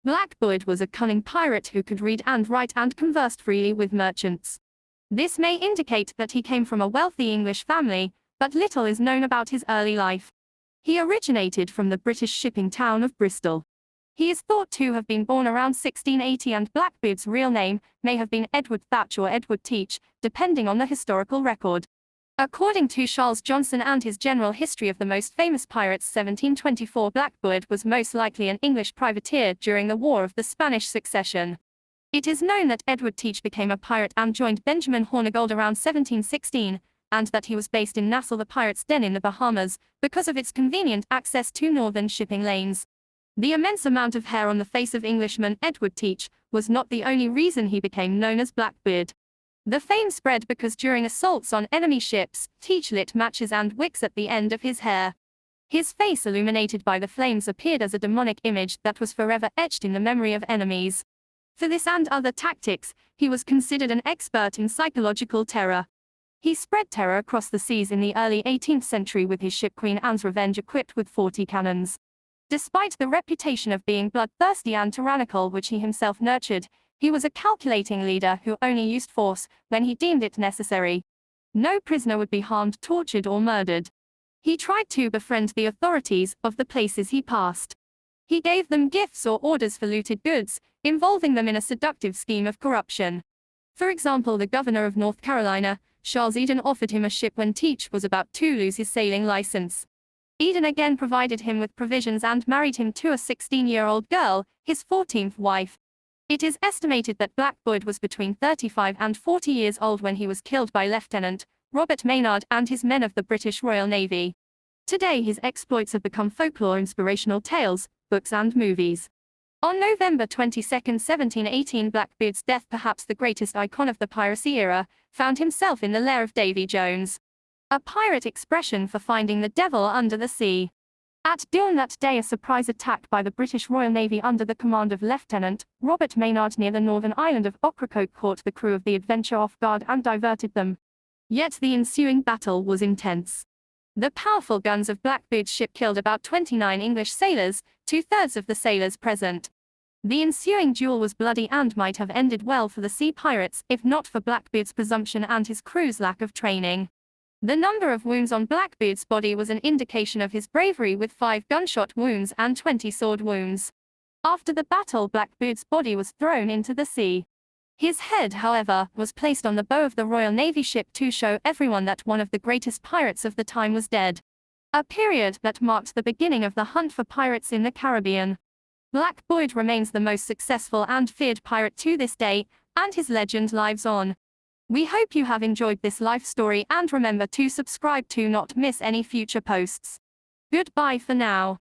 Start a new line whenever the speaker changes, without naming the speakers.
Blackbeard was a cunning pirate who could read and write and conversed freely with merchants. This may indicate that he came from a wealthy English family, but little is known about his early life. He originated from the British shipping town of Bristol. He is thought to have been born around 1680, and Blackbeard's real name may have been Edward Thatch or Edward Teach, depending on the historical record. According to Charles Johnson and his General History of the Most Famous Pirates 1724, Blackbeard was most likely an English privateer during the War of the Spanish Succession. It is known that Edward Teach became a pirate and joined Benjamin Hornigold around 1716, and that he was based in Nassau, the pirate's den in the Bahamas, because of its convenient access to northern shipping lanes. The immense amount of hair on the face of Englishman Edward Teach was not the only reason he became known as Blackbeard. The fame spread because during assaults on enemy ships, Teach lit matches and wicks at the end of his hair. His face illuminated by the flames appeared as a demonic image that was forever etched in the memory of enemies. For this and other tactics, he was considered an expert in psychological terror. He spread terror across the seas in the early 18th century with his ship Queen Anne's Revenge equipped with 40 cannons. Despite the reputation of being bloodthirsty and tyrannical which he himself nurtured, he was a calculating leader who only used force when he deemed it necessary. No prisoner would be harmed, tortured, or murdered. He tried to befriend the authorities of the places he passed. He gave them gifts or orders for looted goods, involving them in a seductive scheme of corruption. For example, the governor of North Carolina, Charles Eden, offered him a ship when Teach was about to lose his sailing license. Eden again provided him with provisions and married him to a 16-year-old girl, his 14th wife. It is estimated that Blackbeard was between 35 and 40 years old when he was killed by Lieutenant Robert Maynard and his men of the British Royal Navy. Today his exploits have become folklore, inspirational tales, books and movies. On November 22, 1718, Blackbeard's death, perhaps the greatest icon of the piracy era, found himself in the lair of Davy Jones, a pirate expression for finding the devil under the sea. At dawn that day, a surprise attack by the British Royal Navy under the command of Lieutenant Robert Maynard near the northern island of Ocracoke caught the crew of the Adventure off guard and diverted them. Yet the ensuing battle was intense. The powerful guns of Blackbeard's ship killed about 29 English sailors, 2/3 of the sailors present. The ensuing duel was bloody and might have ended well for the sea pirates if not for Blackbeard's presumption and his crew's lack of training. The number of wounds on Blackbeard's body was an indication of his bravery, with 5 gunshot wounds and 20 sword wounds. After the battle, Blackbeard's body was thrown into the sea. His head, however, was placed on the bow of the Royal Navy ship to show everyone that one of the greatest pirates of the time was dead. A period that marked the beginning of the hunt for pirates in the Caribbean. Blackbeard remains the most successful and feared pirate to this day, and his legend lives on. We hope you have enjoyed this life story, and remember to subscribe to not miss any future posts. Goodbye for now.